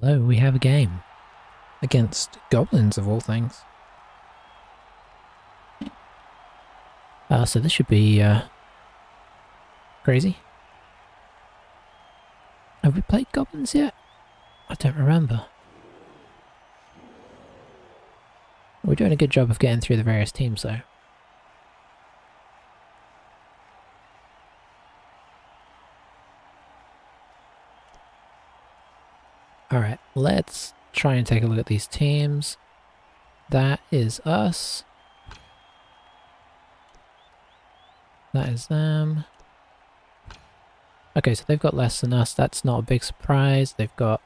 Hello, we have a game. Against goblins, of all things. So this should be, crazy. Have we played goblins yet? I don't remember. We're doing a good job of getting through the various teams, though. Alright, let's try and take a look at these teams. That is us. That is them. Okay, so they've got less than us. That's not a big surprise. They've got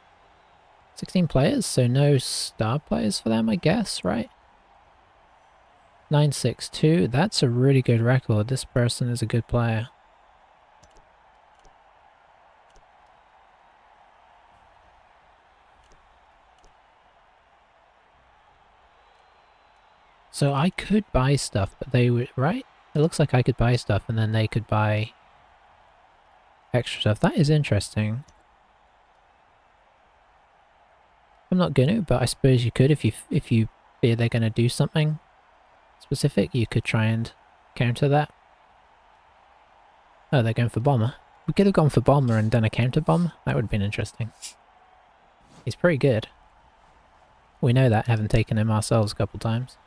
16 players, so no star players for them, I guess, right? 962. That's a really good record. This person is a good player. So I could buy stuff, but they would, right? It looks like I could buy stuff and then they could buy extra stuff. That is interesting. I'm not gonna, but I suppose you could if you fear they're gonna do something specific, you could try and counter that. Oh, they're going for bomber. We could have gone for bomber and done a counter bomb. That would have been interesting. He's pretty good. We know that, having taken him ourselves a couple times.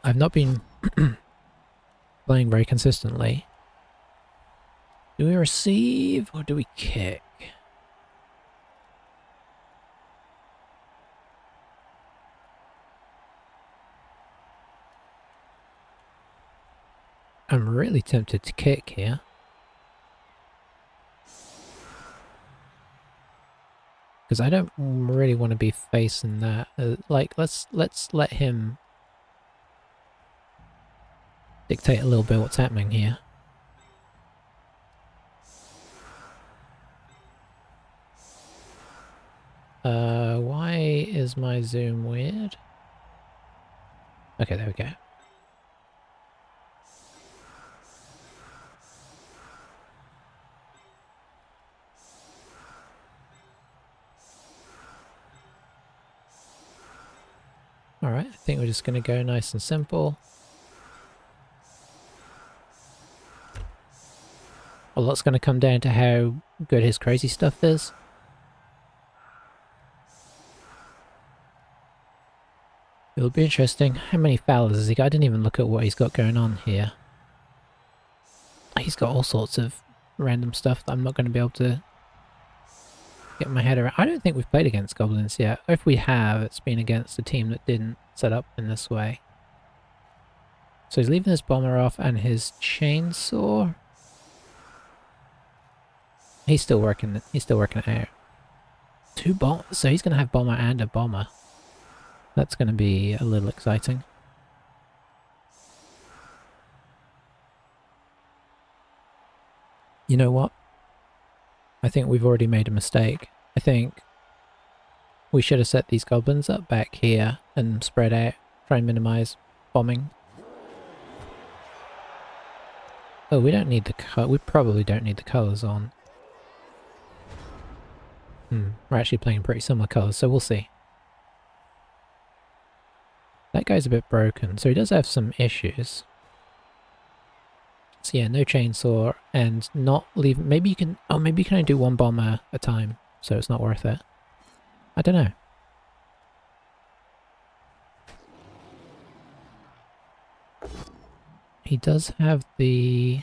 I've not been playing very consistently. Do we receive or do we kick? I'm really tempted to kick here. Because I don't really want to be facing that. Like, let's let him dictate a little bit what's happening here. Why is my zoom weird? Okay, there we go. Alright, I think we're just going to go nice and simple. A lot's going to come down to how good his crazy stuff is. It'll be interesting. How many fouls has he got? I didn't even look at what he's got going on here. He's got all sorts of random stuff that I'm not going to be able to get my head around. I don't think we've played against goblins yet. If we have, it's been against a team that didn't set up in this way. So he's leaving his bomber off and his chainsaw. He's still working it out. Two bombs, so he's going to have bomber and a bomber. That's going to be a little exciting. You know what? I think we've already made a mistake. I think we should have set these goblins up back here and spread out, try and minimize bombing. Oh, we don't need the we probably don't need the colours on. We're actually playing pretty similar colours, so we'll see. That guy's a bit broken, so he does have some issues. So yeah, no chainsaw and not leave. Maybe you can. Oh, maybe you can only do one bomber at a time, so it's not worth it. I don't know. He does have the.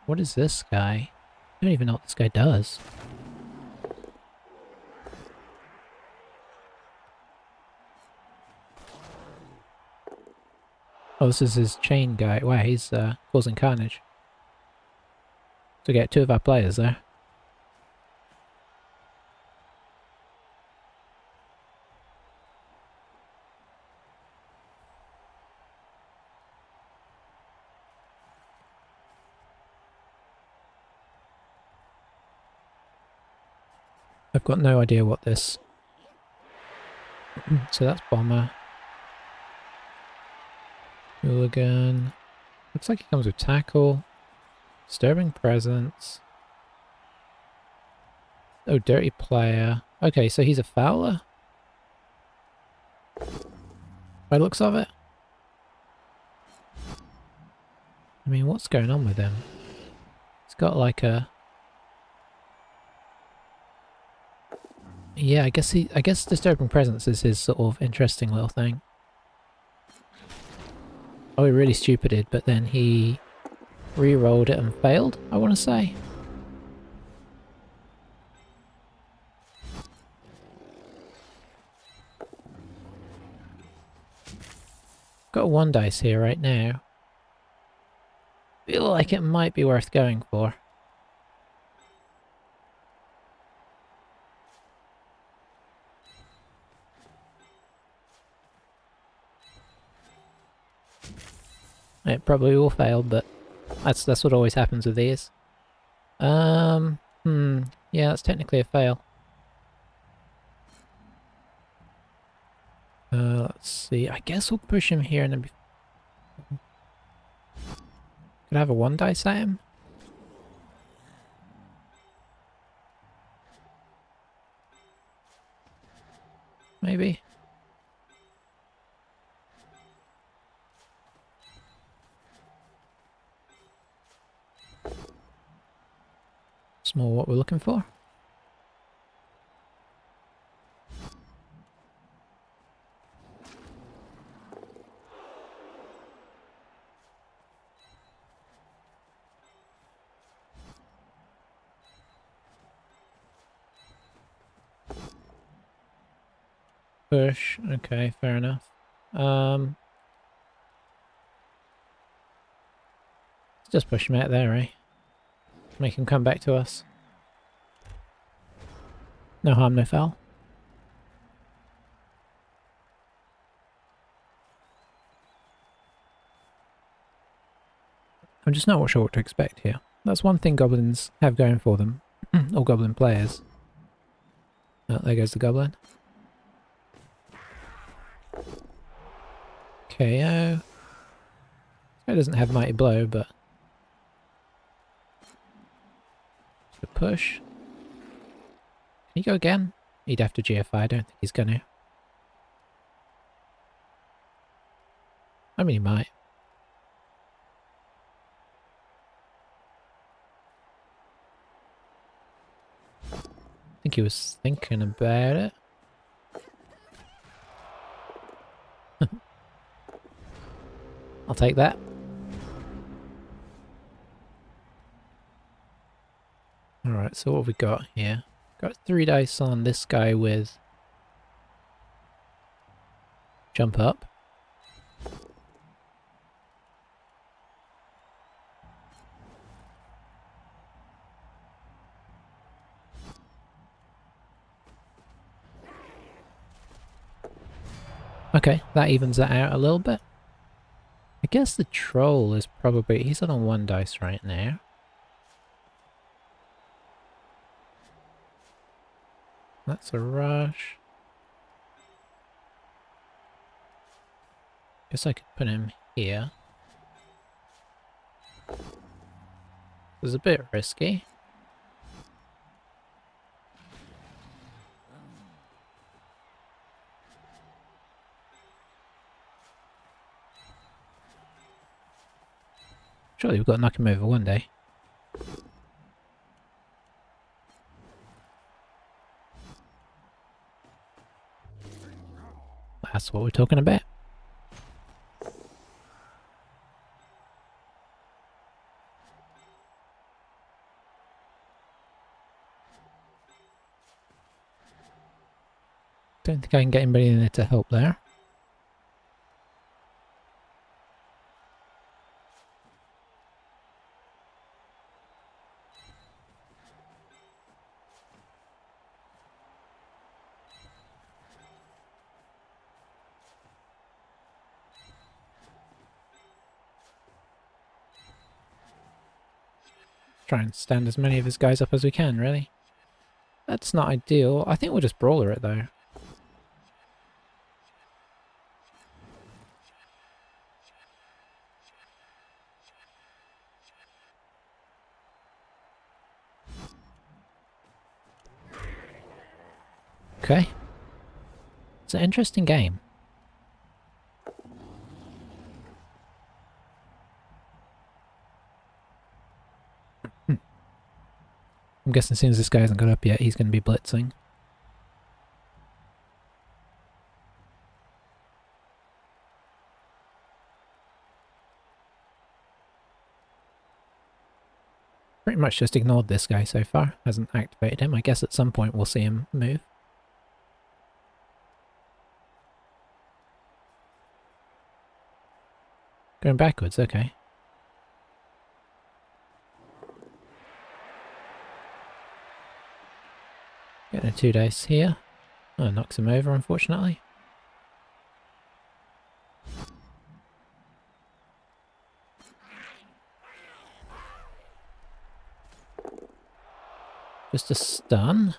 What is this guy? I don't even know what this guy does. Oh, this is his chain guy. Wow, he's causing carnage. To get two of our players there. I've got no idea what this... So that's bomber. Hooligan. Looks like he comes with tackle, disturbing presence. Oh, dirty player. Okay, so he's a fouler? By the looks of it. I mean, what's going on with him? He's got like a... Yeah, I guess disturbing presence is his sort of interesting little thing. Oh, he really stupided, but then he re-rolled it and failed, I want to say. Got 1 dice here right now. Feel like it might be worth going for. It probably will fail, but that's what always happens with these. Yeah, that's technically a fail. Let's see. I guess we'll push him here and then could I have a 1 dice at him? Maybe. Small what we're looking for. Push. Okay, fair enough. Let's just push him out there, eh? Make him come back to us. No harm, no foul. I'm just not sure what to expect here. That's one thing goblins have going for them. Or goblin players. Oh, there goes the goblin. KO. It doesn't have mighty blow, but... The push. Can he go again? He'd have to GFI, I don't think he's gonna. I mean, he might. I think he was thinking about it. I'll take that. Alright, so what have we got here? Got 3 dice on this guy with jump up. Okay, that evens that out a little bit. I guess the troll is probably... He's on 1 dice right now. That's a rush. Guess I could put him here. This is a bit risky. Surely we've got to knock him over one day. That's what we're talking about. Don't think I can get anybody in there to help there. Try and stand as many of his guys up as we can, really. That's not ideal. I think we'll just brawler it, though. Okay. It's an interesting game. I'm guessing as soon as this guy hasn't got up yet, he's going to be blitzing. Pretty much just ignored this guy so far. Hasn't activated him. I guess at some point we'll see him move. Going backwards, okay. Getting a 2 dice here. Oh, knocks him over, unfortunately. Just a stun.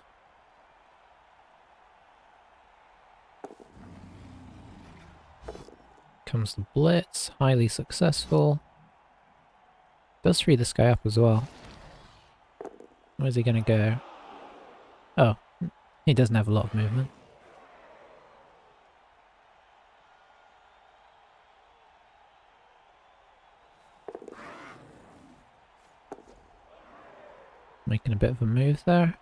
Comes the blitz, highly successful. Does free this guy up as well. Where's he gonna go? Oh, he doesn't have a lot of movement. Making a bit of a move there.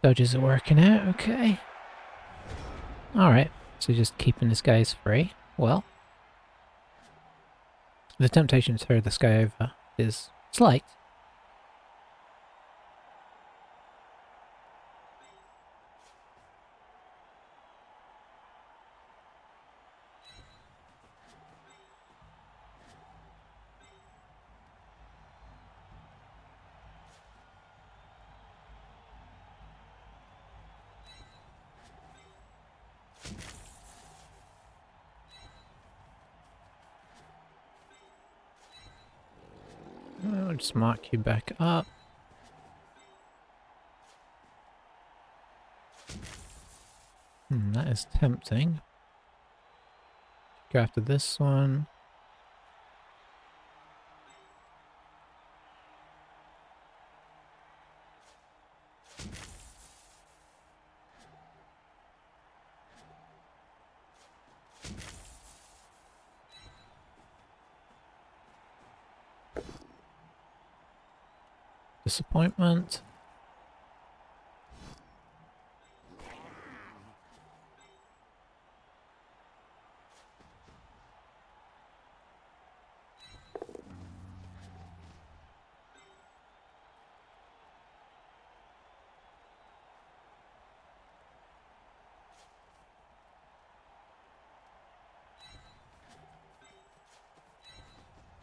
Dodges are working out, okay. Alright, so just keeping this guys free. Well, the temptation to throw this guy over is slight. I'll just mark you back up. That is tempting. Go after this one. Disappointment.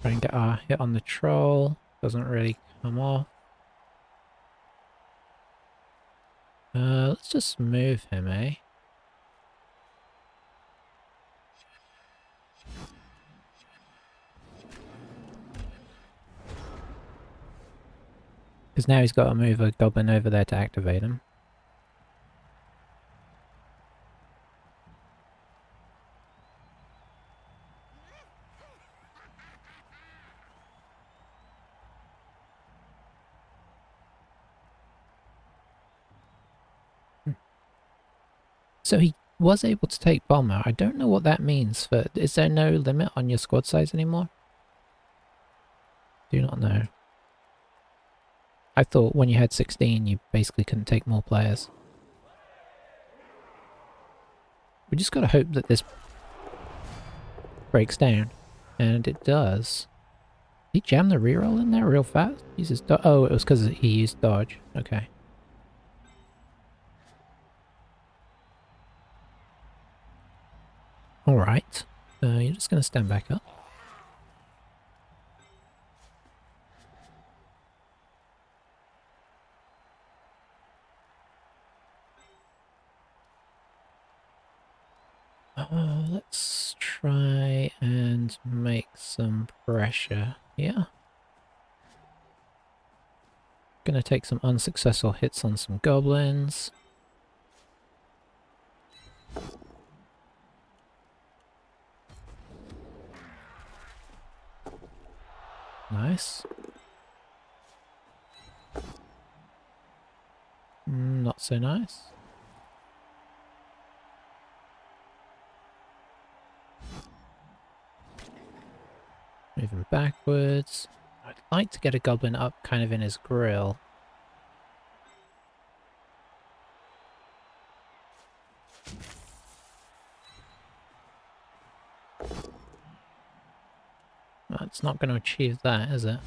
Try and get our hit on the troll. Doesn't really come off. Let's just move him, eh? Because now he's got to move a goblin over there to activate him. So he was able to take bomber. I don't know what that means for... Is there no limit on your squad size anymore? Do not know. I thought when you had 16 you basically couldn't take more players. We just gotta hope that this breaks down. And it does. He jammed the reroll in there real fast? Uses oh, it was because he used dodge. Okay. Alright. You're just gonna stand back up. Let's try and make some pressure here. Gonna take some unsuccessful hits on some goblins. Nice. Not so nice. Moving backwards. I'd like to get a goblin up kind of in his grill. That's not going to achieve that, is it?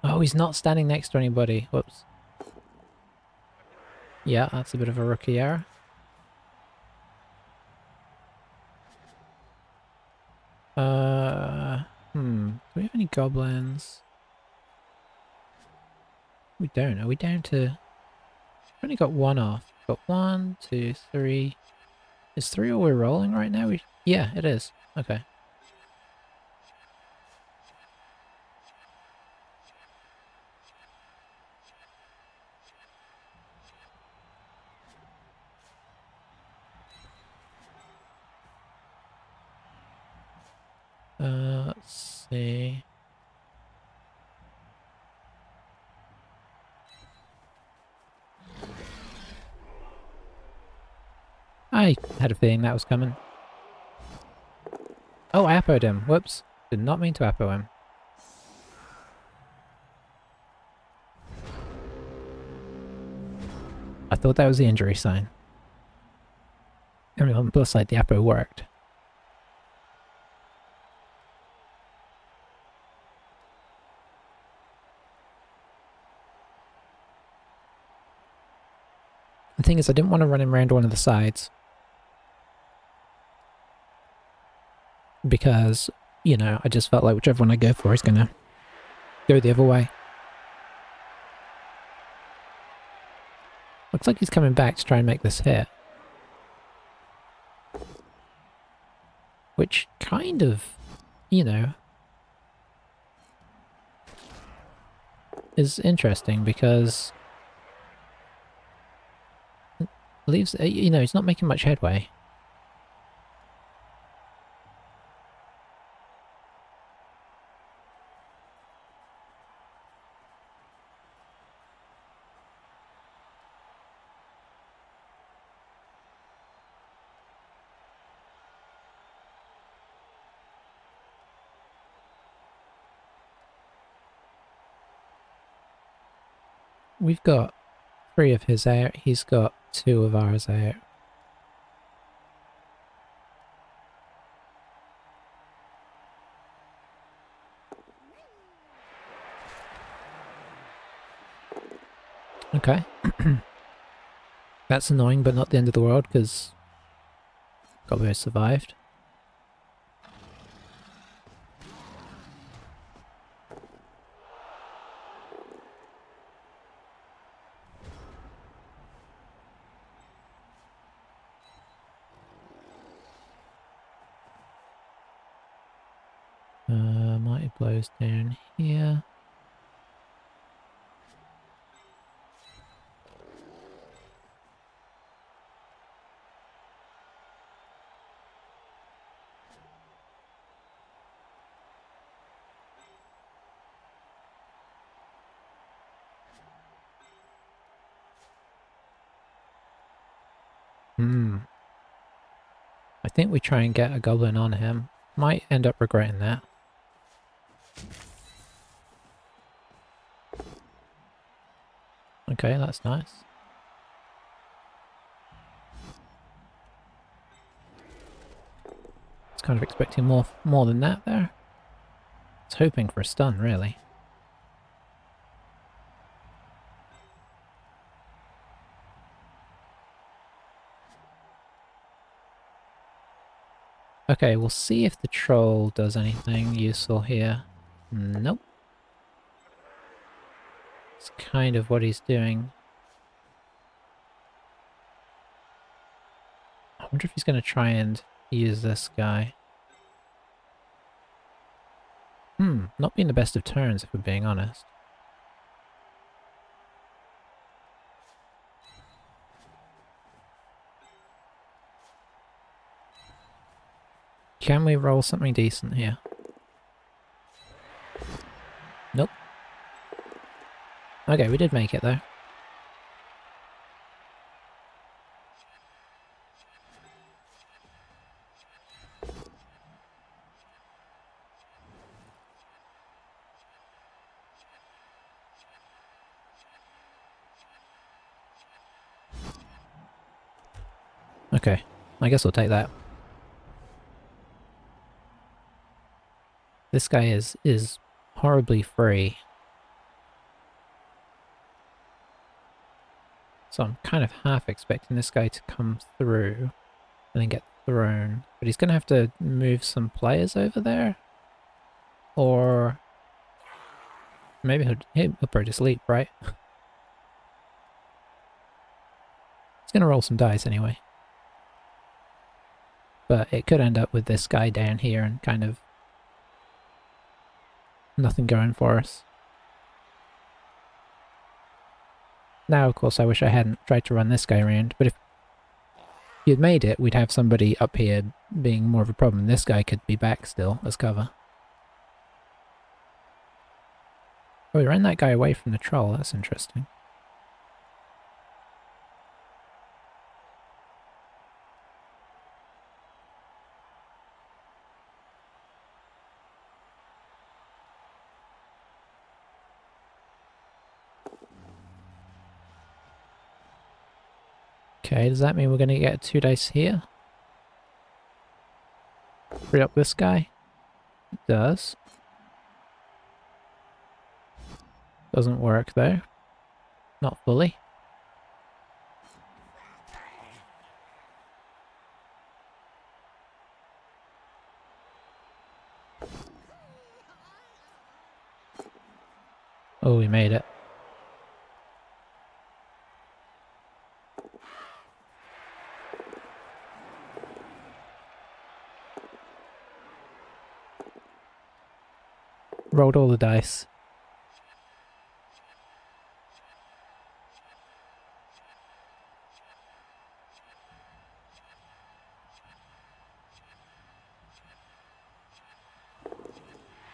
Oh, he's not standing next to anybody. Whoops. Yeah, that's a bit of a rookie error. Do we have any goblins? We don't. Are we down to... We've only got one off. Got 1, 2, 3. Is 3 all we're rolling right now? Yeah, it is. Okay. Let's see. I had a feeling that was coming. Oh, I appoed him. Whoops. Did not mean to appo him. I thought that was the injury sign. I mean, on the plus side, the appo worked. The thing is, I didn't want to run him around one of the sides. Because, you know, I just felt like whichever one I go for is going to go the other way. Looks like he's coming back to try and make this hit. Which kind of, you know, is interesting because it leaves, you know, he's not making much headway. We've got 3 of his out, he's got 2 of ours out. Okay. That's annoying, but not the end of the world, because Goblins survived. Mighty blows down here. I think we try and get a goblin on him. Might end up regretting that. Okay, that's nice. I was kind of expecting more than that there. I was hoping for a stun, really. Okay, we'll see if the troll does anything useful here. Nope. It's kind of what he's doing. I wonder if he's going to try and use this guy. Not being the best of turns, if we're being honest. Can we roll something decent here? Nope. Okay, we did make it though. Okay, I guess we'll take that. This guy is horribly free. So I'm kind of half expecting this guy to come through and then get thrown. But he's going to have to move some players over there. Or maybe he'll probably just leap, right? He's going to roll some dice anyway. But it could end up with this guy down here and kind of nothing going for us. Now, of course, I wish I hadn't tried to run this guy around, but if he had made it, we'd have somebody up here being more of a problem. This guy could be back still as cover. Oh, we ran that guy away from the troll. That's interesting. Okay, does that mean we're going to get 2 dice here? Free up this guy? It does. Doesn't work though. Not fully. Oh, we made it. Rolled all the dice.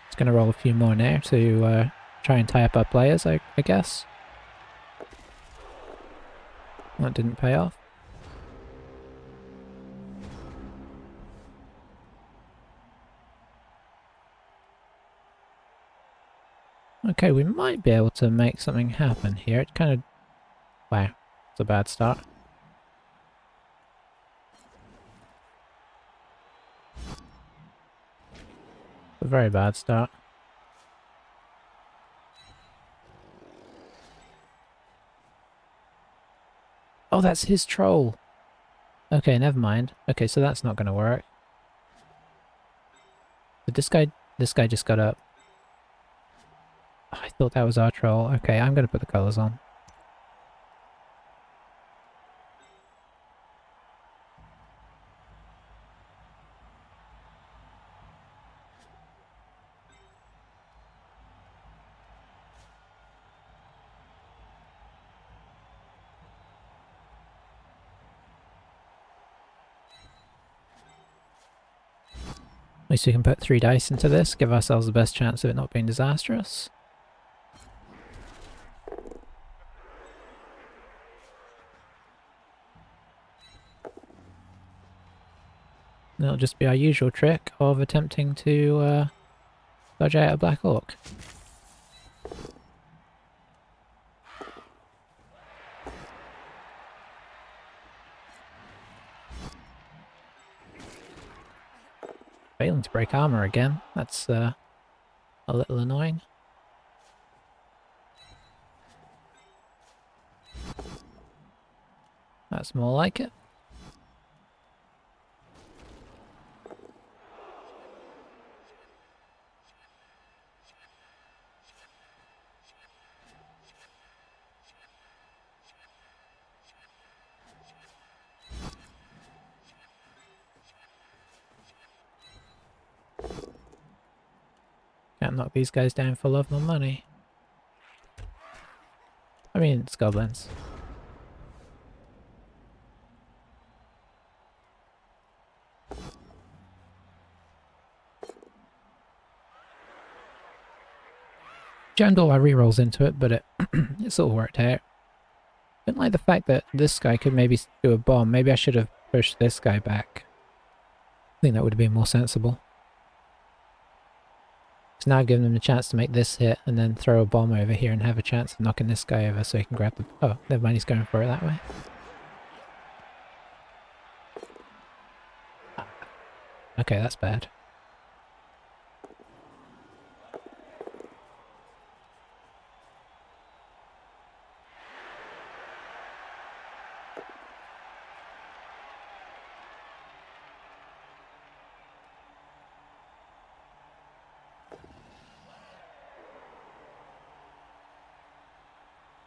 Just gonna roll a few more now to try and tie up our players, I guess. That didn't pay off. Okay, we might be able to make something happen here. It kind of... Wow, it's a bad start. A very bad start. Oh, that's his troll! Okay, never mind. Okay, so that's not gonna work. But this guy just got up. I thought that was our troll. Okay, I'm gonna put the colours on. At least we can put 3 dice into this, give ourselves the best chance of it not being disastrous. And it'll just be our usual trick of attempting to dodge out a Black Orc. Failing to break armor again. That's a little annoying. That's more like it. Can't knock these guys down for love nor money. I mean, it's goblins. Jammed all our rerolls into it, but it sort of worked out. I don't like the fact that this guy could maybe do a bomb. Maybe I should have pushed this guy back. I think that would have been more sensible. So now I've given him a chance to make this hit and then throw a bomb over here and have a chance of knocking this guy over so he can grab the... Oh, never mind, he's going for it that way. Okay, that's bad.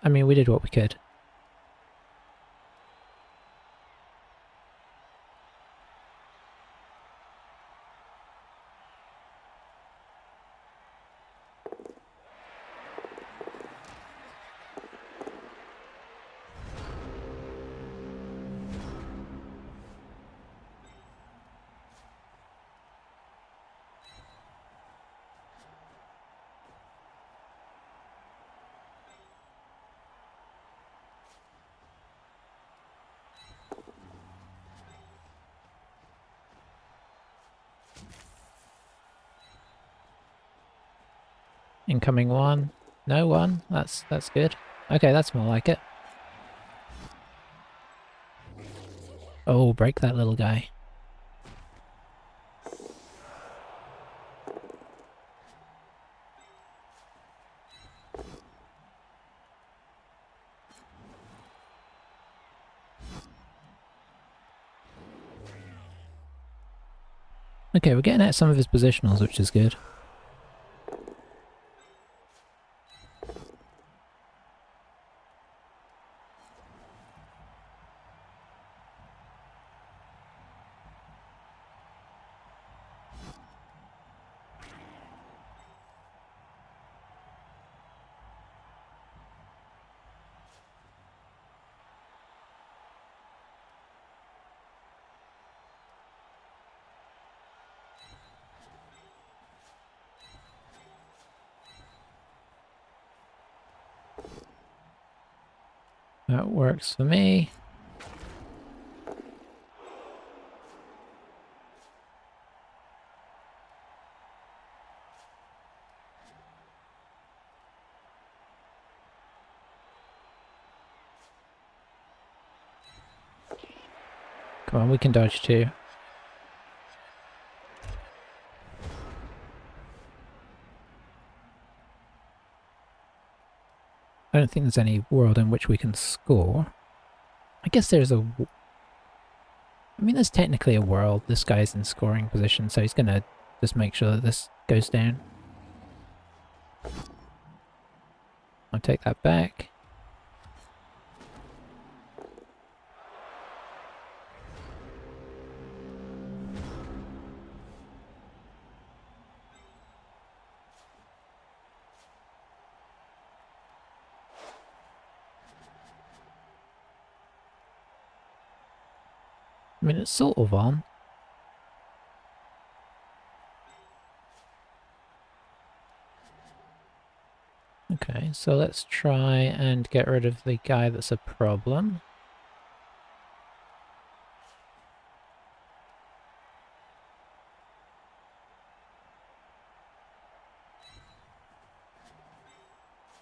I mean, we did what we could. Incoming one. No one. That's good. Okay, that's more like it. Oh, break that little guy. Okay, we're getting at some of his positionals, which is good. That works for me. Come on, we can dodge too. I don't think there's any world in which we can score. I guess there's a... I mean, there's technically a world. This guy's in scoring position, so he's gonna just make sure that this goes down. I'll take that back. I mean, it's sort of on. Okay, so let's try and get rid of the guy that's a problem.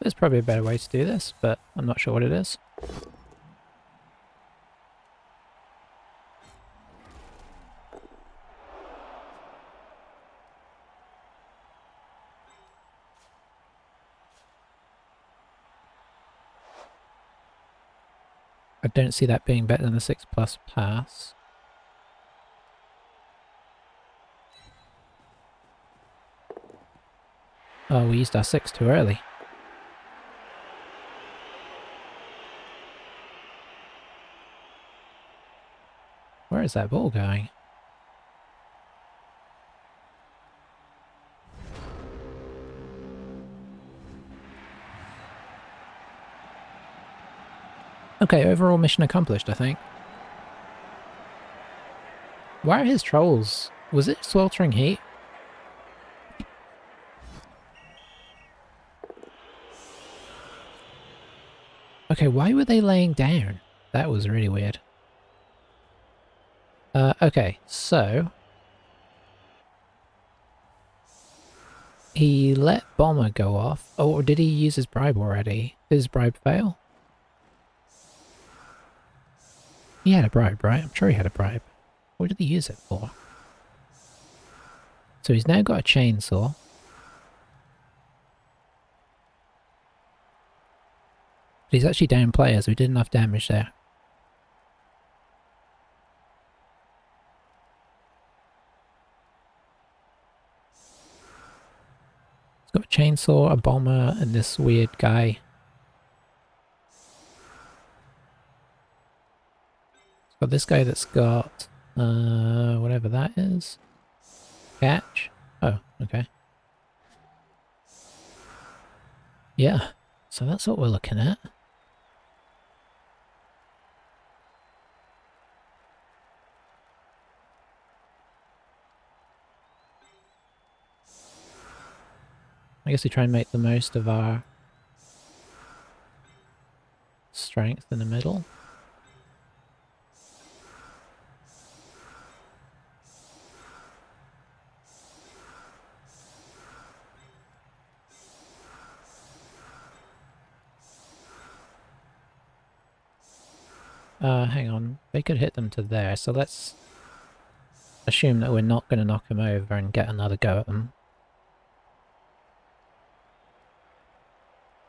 There's probably a better way to do this, but I'm not sure what it is. I don't see that being better than the 6+ pass. Oh, we used our 6 too early. Where is that ball going? Okay, overall mission accomplished, I think. Why are his trolls? Was it sweltering heat? Okay, why were they laying down? That was really weird. Okay, so... he let Bomber go off. Oh, or did he use his bribe already? Did his bribe fail? He had a bribe, right? I'm sure he had a bribe. What did he use it for? So he's now got a chainsaw. But he's actually down players. We did enough damage there. He's got a chainsaw, a bomber, and this weird guy. He's got this guy that's got... whatever that is. Catch. Oh, okay. Yeah, so that's what we're looking at. I guess we try and make the most of our strength in the middle. Hang on. They could hit them to there, so let's assume that we're not going to knock them over and get another go at them.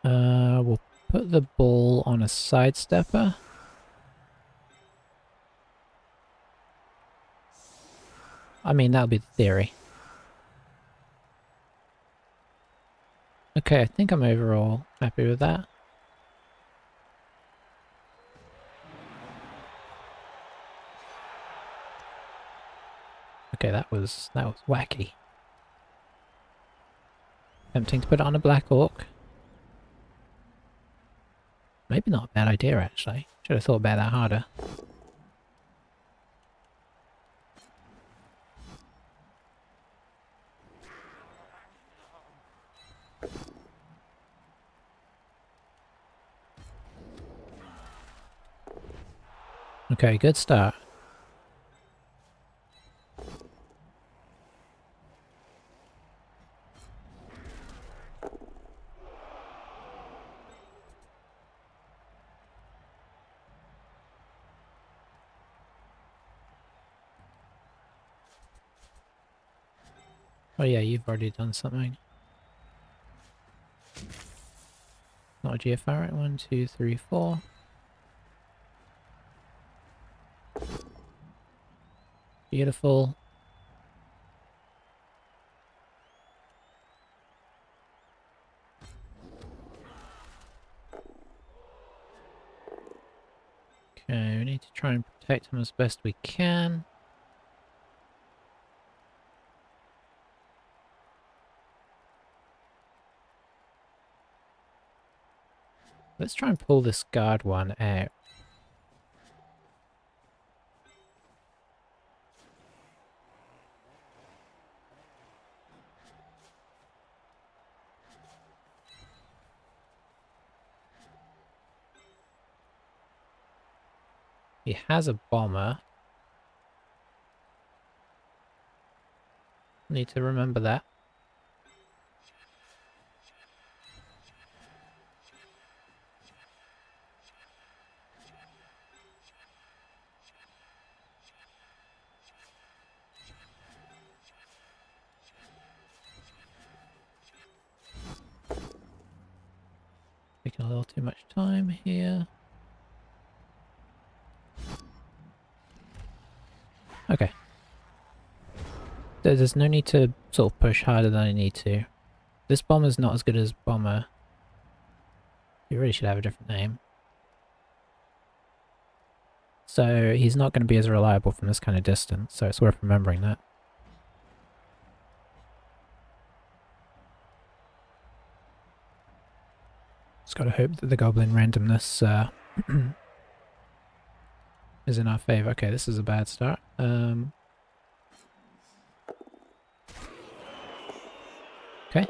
We'll put the ball on a sidestepper. I mean, that'll be the theory. Okay, I think I'm overall happy with that. Okay, that was wacky. Tempting to put it on a Black Orc. Maybe not a bad idea, actually. Should have thought about that harder. Okay, good start. Oh yeah, you've already done something. Not a GFR, right? 1, 2, 3, 4. Beautiful. Okay, we need to try and protect him as best we can. Let's try and pull this guard one out. He has a bomber. Need to remember that. Taking a little too much time here. Okay. There's no need to sort of push harder than I need to. This bomber's not as good as bomber. He really should have a different name. So he's not going to be as reliable from this kind of distance, so it's worth remembering that. Just gotta hope that the goblin randomness is in our favour. Okay, this is a bad start. Okay,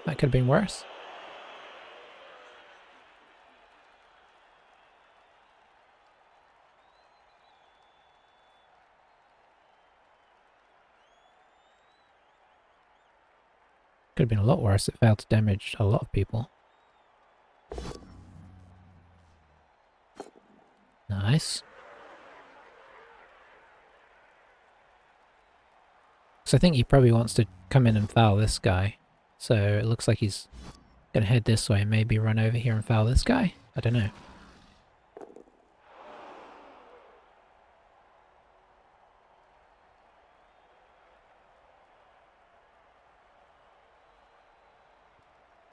that could have been worse. Could have been a lot worse. It failed to damage a lot of people. Nice. So I think he probably wants to come in and foul this guy. So it looks like he's gonna head this way and maybe run over here and foul this guy? I don't know.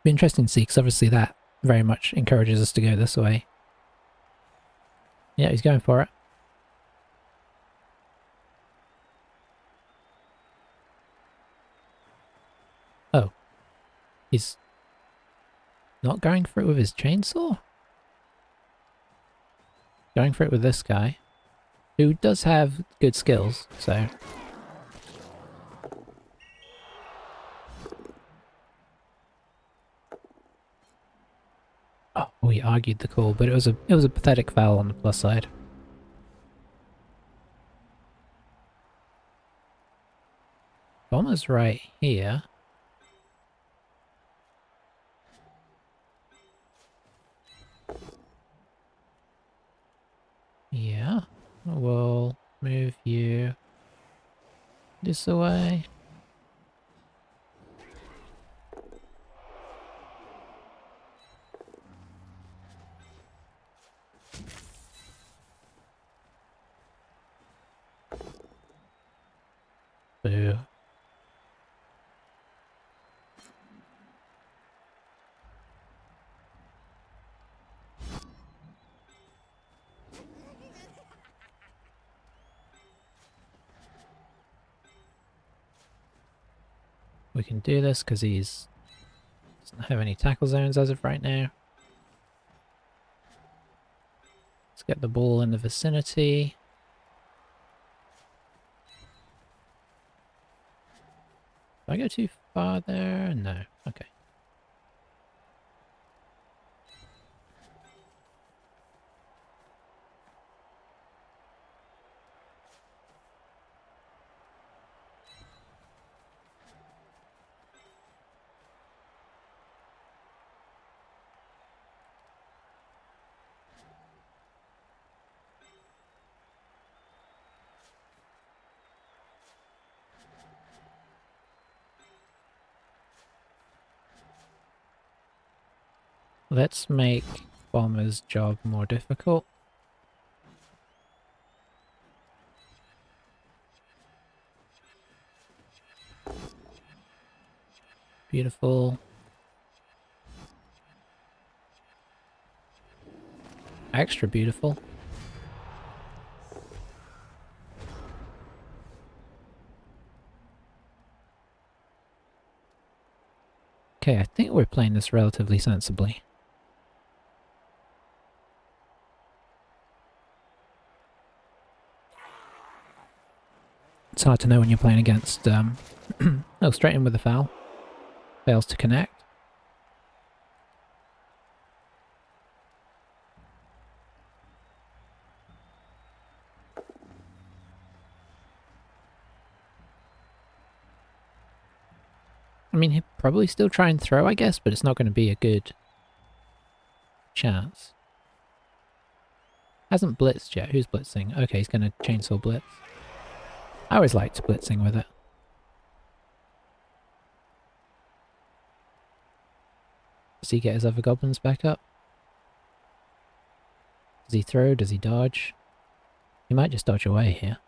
Be interesting to see, because obviously that very much encourages us to go this way. Yeah, he's going for it. Oh. He's not going for it with his chainsaw? Going for it with this guy, who does have good skills, so... Oh, we argued the call, but it was a pathetic foul on the plus side. Bomber's right here. Yeah, we'll move you this way. Boo. We can do this because he's doesn't have any tackle zones as of right now. Let's get the ball in the vicinity. Did I go too far there? No. Okay. Let's make Bomber's job more difficult. Beautiful. Extra beautiful. Okay, I think we're playing this relatively sensibly. It's hard to know when you're playing against, oh, straight in with the foul. Fails to connect. I mean, he'll probably still try and throw, I guess, but it's not going to be a good chance. Hasn't blitzed yet. Who's blitzing? Okay, he's going to chainsaw blitz. I always liked blitzing with it. Does he get his other goblins back up? Does he throw? Does he dodge? He might just dodge away here.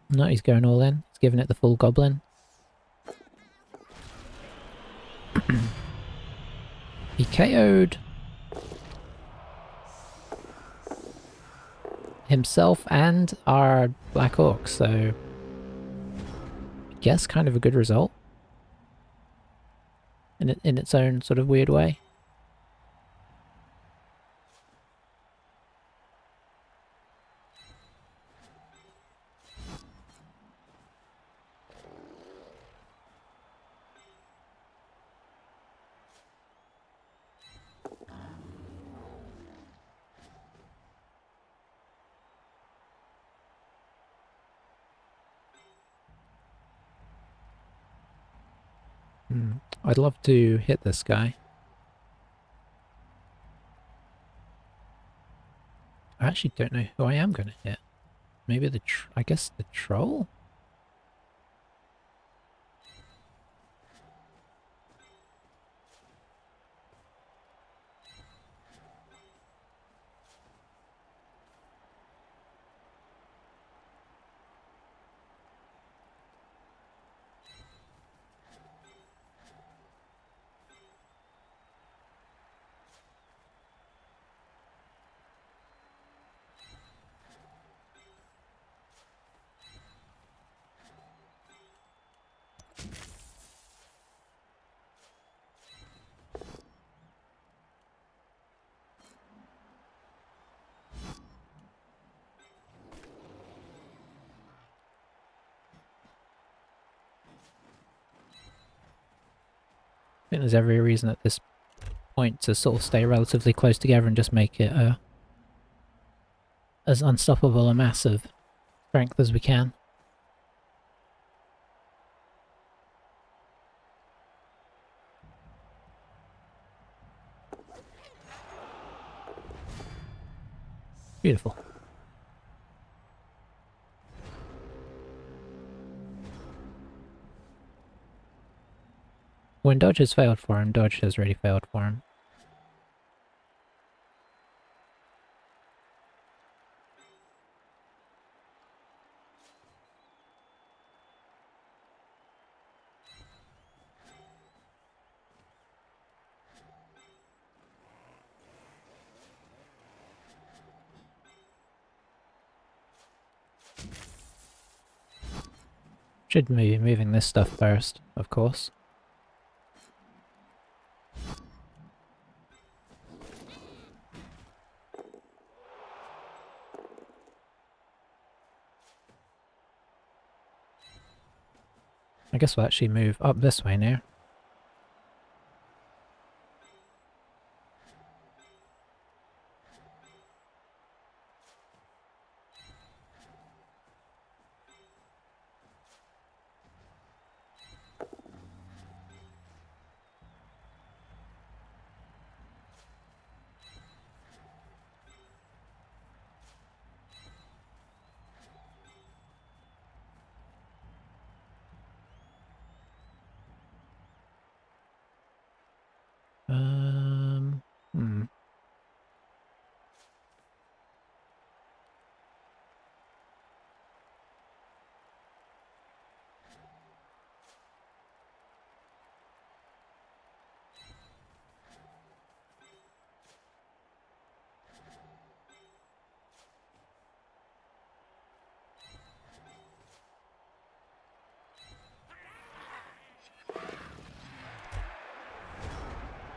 No, he's going all in. He's giving it the full goblin. He KO'd himself and our Black Orc, so I guess kind of a good result. In, in its own sort of weird way. I'd love to hit this guy. I actually don't know who I am going to hit. Maybe I guess the troll? I think there's every reason at this point to sort of stay relatively close together and just make it as unstoppable a mass of strength as we can. Beautiful. When dodge has failed for him, dodge has already failed for him. Should be moving this stuff first, of course. I guess we'll actually move up this way now. Hmm.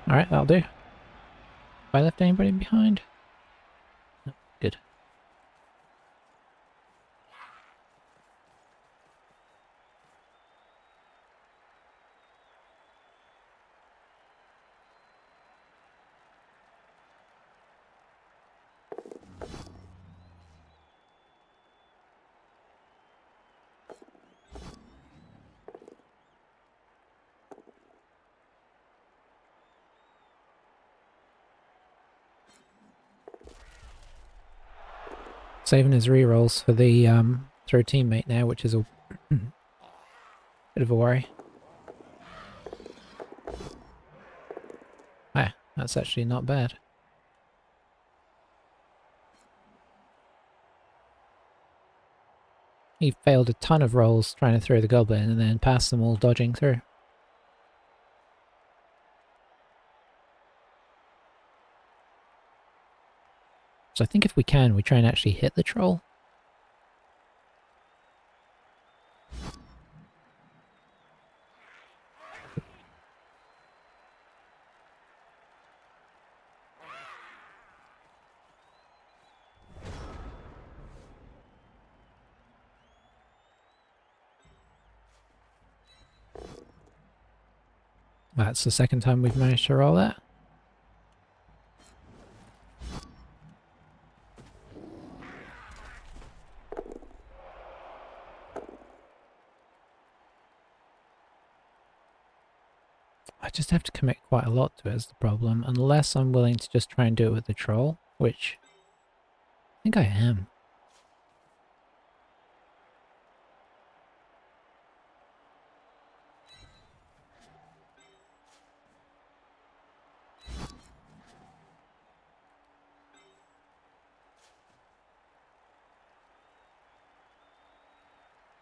Alright, that'll do. Have I left anybody behind? No, good. Saving his rerolls for the throw teammate now, which is a bit of a worry. Ah, that's actually not bad. He failed a ton of rolls trying to throw the goblin and then passed them all dodging through. So I think if we can, we try and actually hit the troll. That's the second time we've managed to roll that. I just have to commit quite a lot to it is the problem, unless I'm willing to just try and do it with the troll, which I think I am.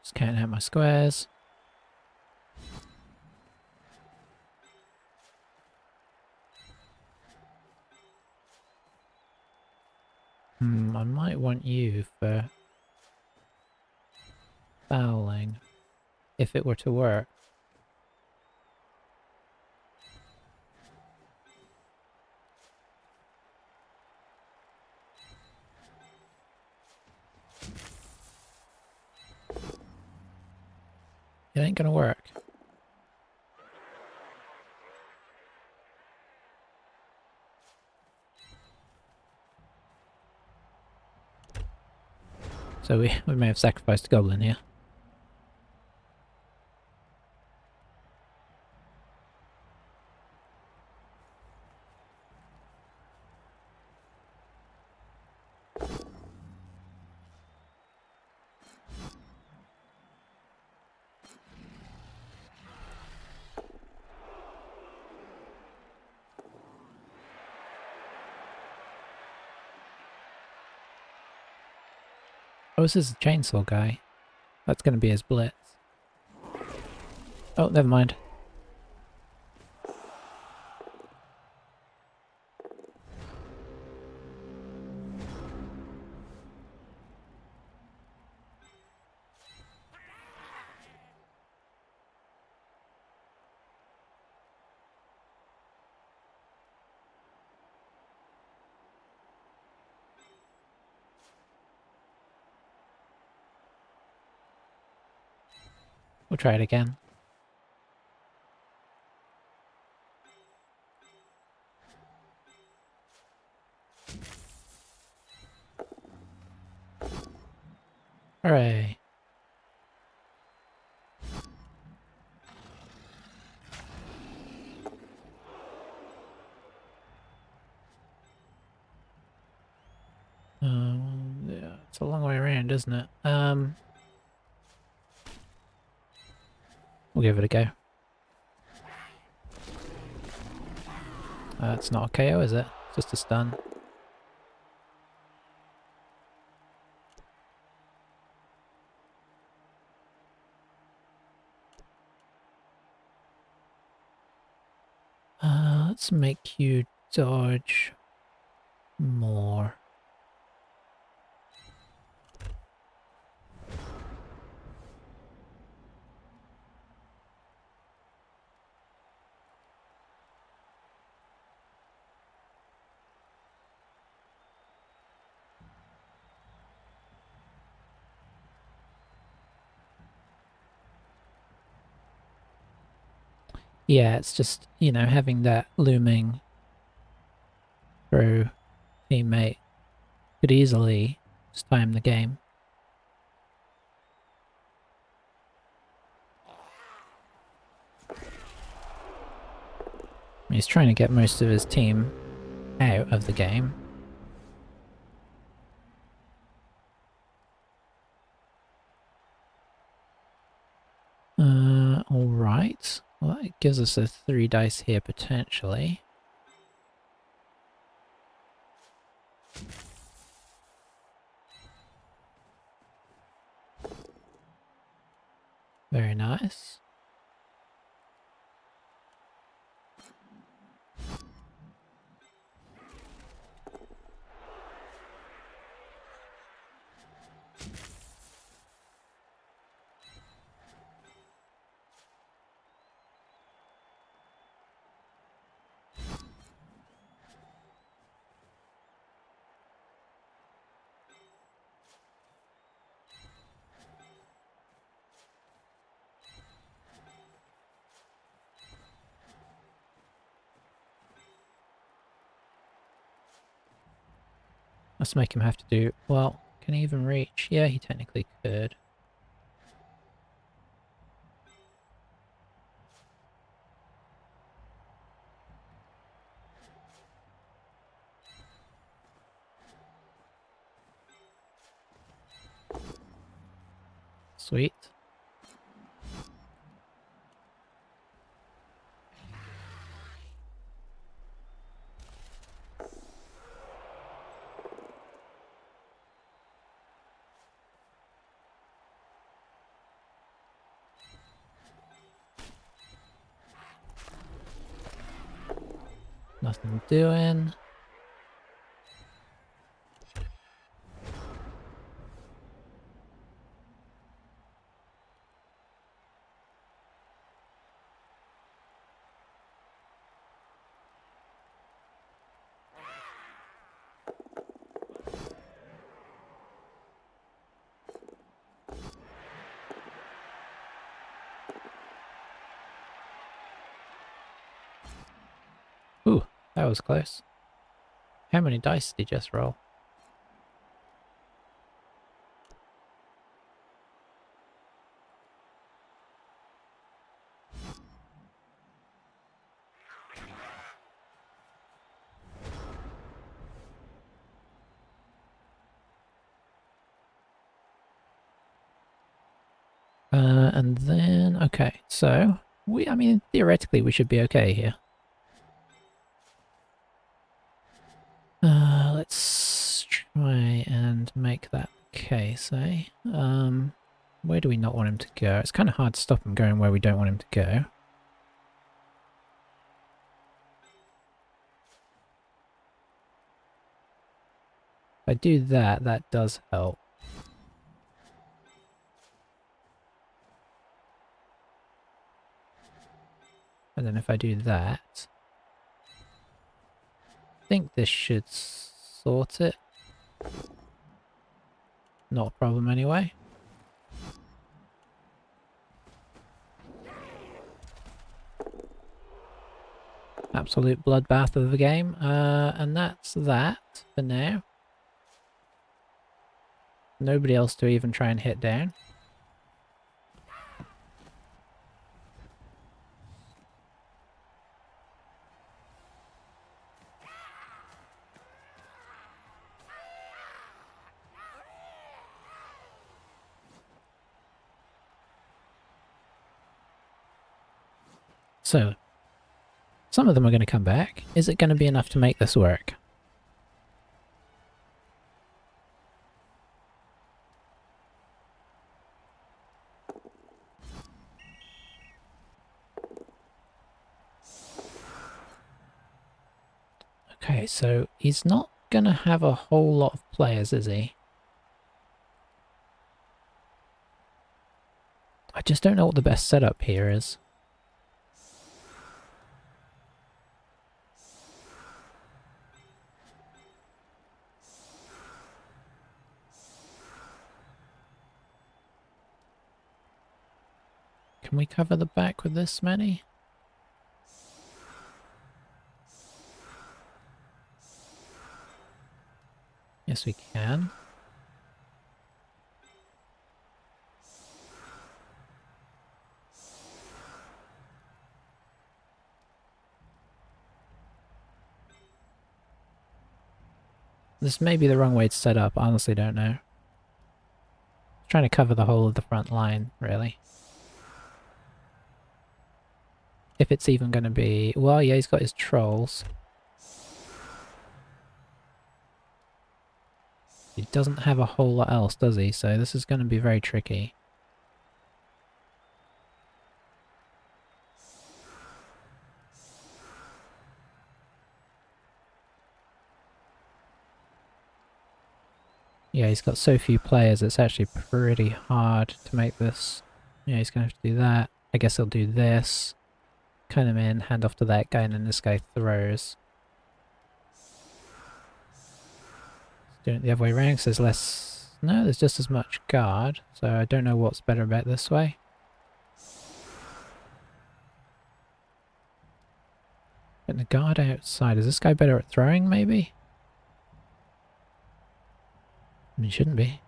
Just counting out my squares. I might want you for fouling, if it were to work. It ain't gonna work. So we may have sacrificed a goblin here. Oh, this is a chainsaw guy. That's gonna be his blitz. Oh, never mind. We'll try it again. Hooray. Yeah, it's a long way around, isn't it? We'll give it a go. It's not a KO, is it? Just a stun. Let's make you dodge more. Yeah, it's just, you know, having that looming through teammate could easily just time the game. He's trying to get most of his team out of the game. Alright. Well, that gives us a 3 dice here potentially. Very nice. Let's make him have to do... Well, can he even reach? Yeah, he technically could. Sweet. Nothing doing. Ooh, that was close. How many dice did he just roll? And then, okay, so, I mean, theoretically we should be okay here. Let's try and make that the case, eh? Where do we not want him to go? It's kind of hard to stop him going where we don't want him to go. If I do that, that does help. And then if I do that, I think this should sort it. Not a problem anyway. Absolute bloodbath of the game. And that's that for now. Nobody else to even try and hit down. So, some of them are going to come back. Is it going to be enough to make this work? Okay, so he's not going to have a whole lot of players, is he? I just don't know what the best setup here is. Can we cover the back with this many? Yes, we can. This may be the wrong way to set up, I honestly don't know. Trying to cover the whole of the front line, really. If it's even going to be... Well, yeah, he's got his trolls. He doesn't have a whole lot else, does he? So this is going to be very tricky. Yeah, he's got so few players, it's actually pretty hard to make this. Yeah, he's going to have to do that. I guess he'll do this. Cut him in, hand off to that guy, and then this guy throws. Doing it the other way around, because there's less... No, there's just as much guard, so I don't know what's better about this way. Getting the guard outside. Is this guy better at throwing, maybe? I mean, he shouldn't be.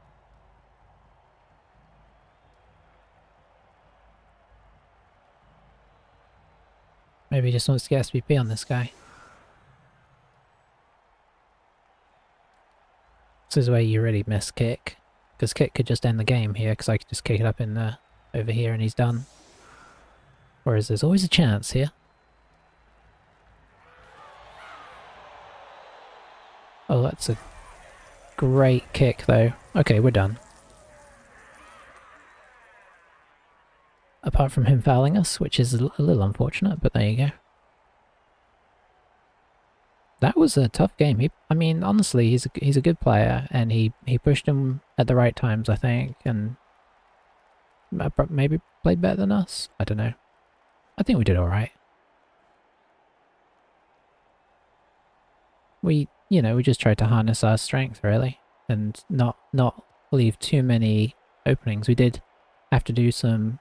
Maybe he just wants to get SPP on this guy. This is where you really miss kick. Because Kit could just end the game here, because I could just kick it up in over here and he's done. Whereas there's always a chance here. Oh, that's a great kick though. Okay, we're done. Apart from him fouling us, which is a little unfortunate, but there you go. That was a tough game. I mean, honestly, he's a good player, and he pushed him at the right times, I think, and maybe played better than us. I don't know. I think we did all right. We just tried to harness our strength really, and not leave too many openings. We did have to do some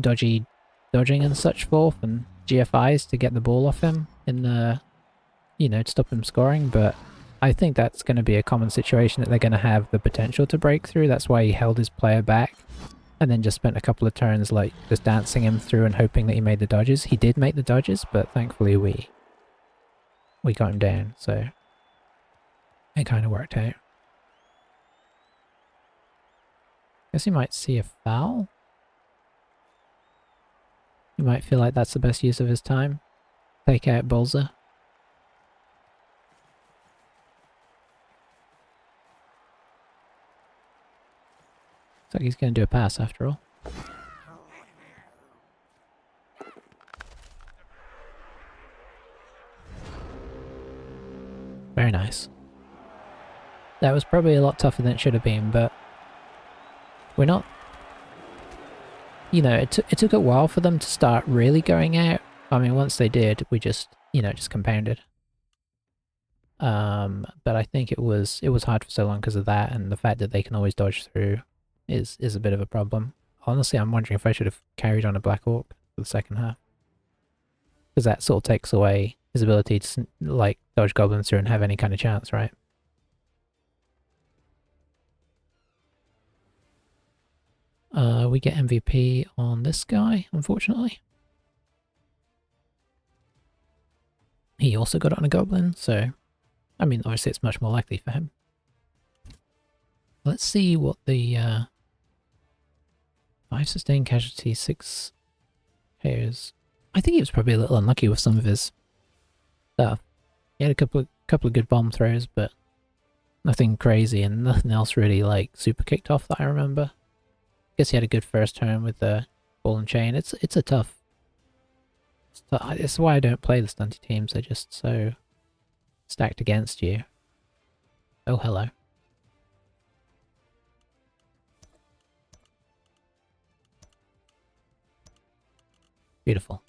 dodging and such forth, and GFIs to get the ball off him in the, to stop him scoring, but I think that's going to be a common situation that they're going to have the potential to break through. That's why he held his player back and then just spent a couple of turns like just dancing him through and hoping that he made the dodges. He did make the dodges, but thankfully we got him down, so it kind of worked out. Guess he might see a foul. He might feel like that's the best use of his time. Take out Bolzer. Looks like he's going to do a pass after all. Very nice. That was probably a lot tougher than it should have been, but we're not... it took a while for them to start really going out. I mean, once they did, we just, just compounded. But I think it was hard for so long because of that, and the fact that they can always dodge through is a bit of a problem. Honestly, I'm wondering if I should have carried on a Black Orc for the second half. Because that sort of takes away his ability to, like, dodge goblins through and have any kind of chance, right? We get MVP on this guy, unfortunately. He also got it on a goblin, so... I mean, obviously it's much more likely for him. Let's see what the... 5 sustained casualties, 6 KOs. I think he was probably a little unlucky with some of his stuff. He had a couple of good bomb throws, but nothing crazy, and nothing else really, like, super kicked off that I remember. Guess he had a good first turn with the ball and chain. It's a tough... It's why I don't play the stunty teams. They're just so stacked against you. Oh, hello. Beautiful.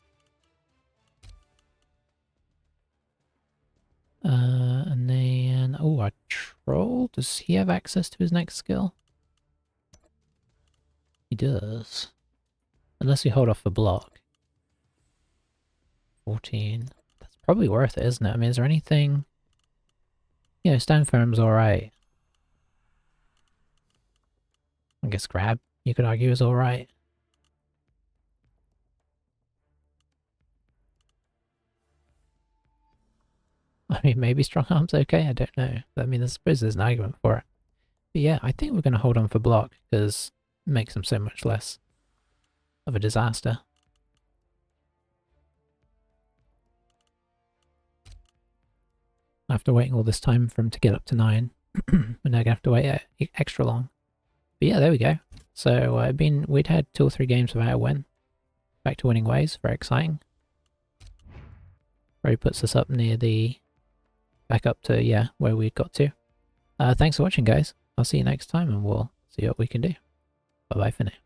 And then... Oh, our troll? Does he have access to his next skill? He does. Unless we hold off the block. 14. That's probably worth it, isn't it? I mean, is there anything... stand firm's alright. I guess grab, you could argue, is alright. I mean, maybe strong arm's okay, I don't know. I mean, I suppose there's an argument for it. But yeah, I think we're going to hold on for block, because it makes him so much less of a disaster. After waiting all this time for him to get up to 9, we're now going to have to wait extra long. But yeah, there we go. So we'd had 2 or 3 games without a win. Back to winning ways, very exciting. Probably puts us up near the... back up to, yeah, where we'd got to. Thanks for watching, guys. I'll see you next time, and we'll see what we can do. Bye-bye for now.